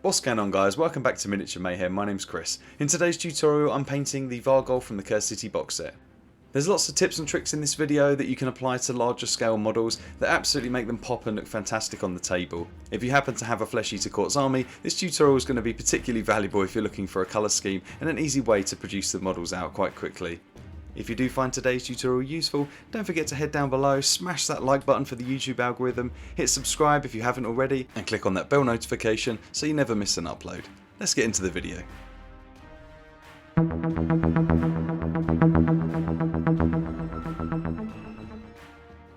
What's going on, guys? Welcome back to Miniature Mayhem. My name's Chris. In today's tutorial I'm painting the Varghulf from the Cursed City box set. There's lots of tips and tricks in this video that you can apply to larger scale models that absolutely make them pop and look fantastic on the table. If you happen to have a Flesh Eater Court's army, this tutorial is going to be particularly valuable if you're looking for a colour scheme and an easy way to produce the models out quite quickly. If you do find today's tutorial useful, don't forget to head down below, smash that like button for the YouTube algorithm, hit subscribe if you haven't already, and click on that bell notification so you never miss an upload. Let's get into the video.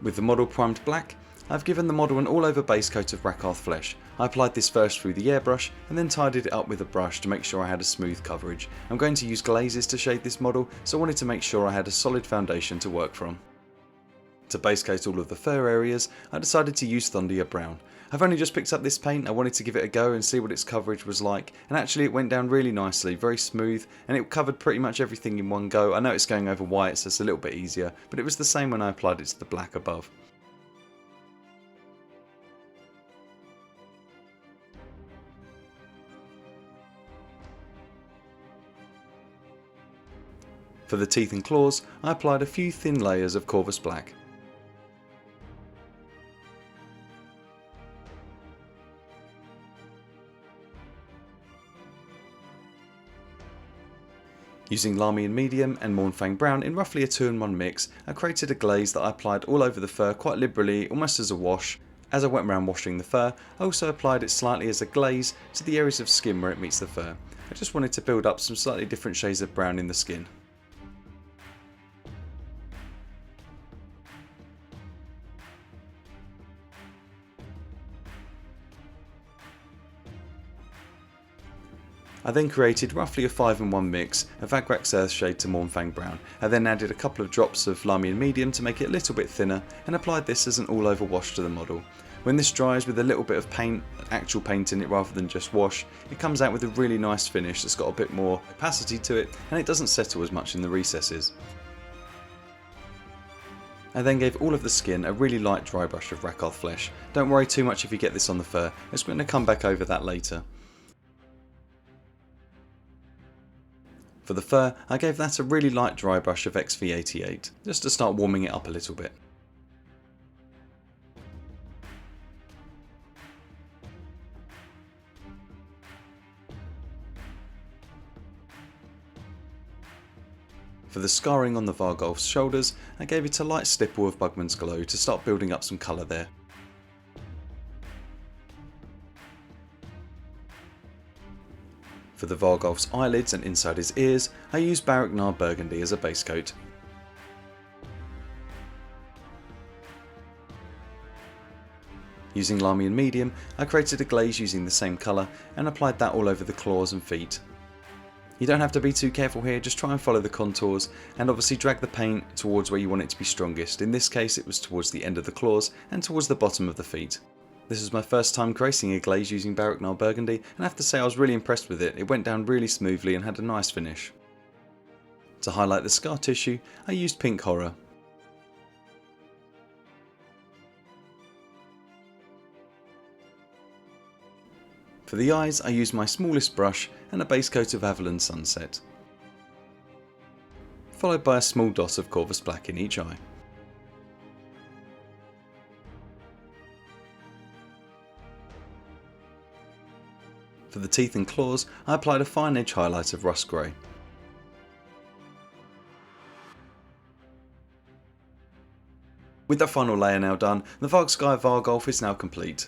With the model primed black, I've given the model an all over base coat of Varghulf flesh. I applied this first through the airbrush and then tidied it up with a brush to make sure I had a smooth coverage. I'm going to use glazes to shade this model, so I wanted to make sure I had a solid foundation to work from. To base coat all of the fur areas, I decided to use Thunderya Brown. I've only just picked up this paint, I wanted to give it a go and see what its coverage was like, and actually it went down really nicely, very smooth, and it covered pretty much everything in one go. I know it's going over white so it's a little bit easier, but it was the same when I applied it to the black above. For the teeth and claws, I applied a few thin layers of CORVUS black. Using Lahmian Medium and MOURNFANG Brown in roughly a 2-in-1 mix, I created a glaze that I applied all over the fur quite liberally, almost as a wash. As I went around washing the fur, I also applied it slightly as a glaze to the areas of skin where it meets the fur. I just wanted to build up some slightly different shades of brown in the skin. I then created roughly a 5-in-1 mix of Vargskyr Earthshade to MOURNFANG Brown. I then added a couple of drops of Lahmian Medium to make it a little bit thinner and applied this as an all over wash to the model. When this dries with a little bit of paint, actual paint in it rather than just wash, it comes out with a really nice finish that's got a bit more opacity to it and it doesn't settle as much in the recesses. I then gave all of the skin a really light dry brush of Varghulf flesh. Don't worry too much if you get this on the fur, I'm going to come back over that later. For the fur, I gave that a really light dry brush of XV88, just to start warming it up a little bit. For the scarring on the Varghulf's shoulders, I gave it a light stipple of BUGMANS Glow to start building up some colour there. For the Varghulf's eyelids and inside his ears, I used Vargskyr Burgundy as a base coat. Using Lahmian Medium, I created a glaze using the same colour and applied that all over the claws and feet. You don't have to be too careful here, just try and follow the contours and obviously drag the paint towards where you want it to be strongest. In this case it was towards the end of the claws and towards the bottom of the feet. This was my first time creating a glaze using Vargskyr Burgundy and I have to say I was really impressed with it. It went down really smoothly and had a nice finish. To highlight the scar tissue, I used Pink Horror. For the eyes, I used my smallest brush and a base coat of AVERLAND Sunset, followed by a small dot of CORVUS black in each eye. For the teeth and claws, I applied a fine edge highlight of rust grey. With that final layer now done, the Vargskyr Varghulf is now complete.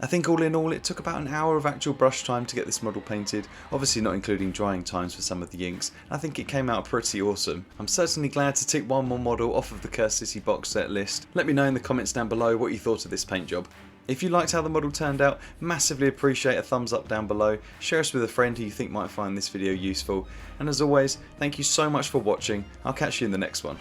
I think all in all it took about an hour of actual brush time to get this model painted, obviously not including drying times for some of the inks. I think it came out pretty awesome. I'm certainly glad to tick one more model off of the Cursed City box set list. Let me know in the comments down below what you thought of this paint job. If you liked how the model turned out, massively appreciate a thumbs up down below, share us with a friend who you think might find this video useful, and as always, thank you so much for watching. I'll catch you in the next one.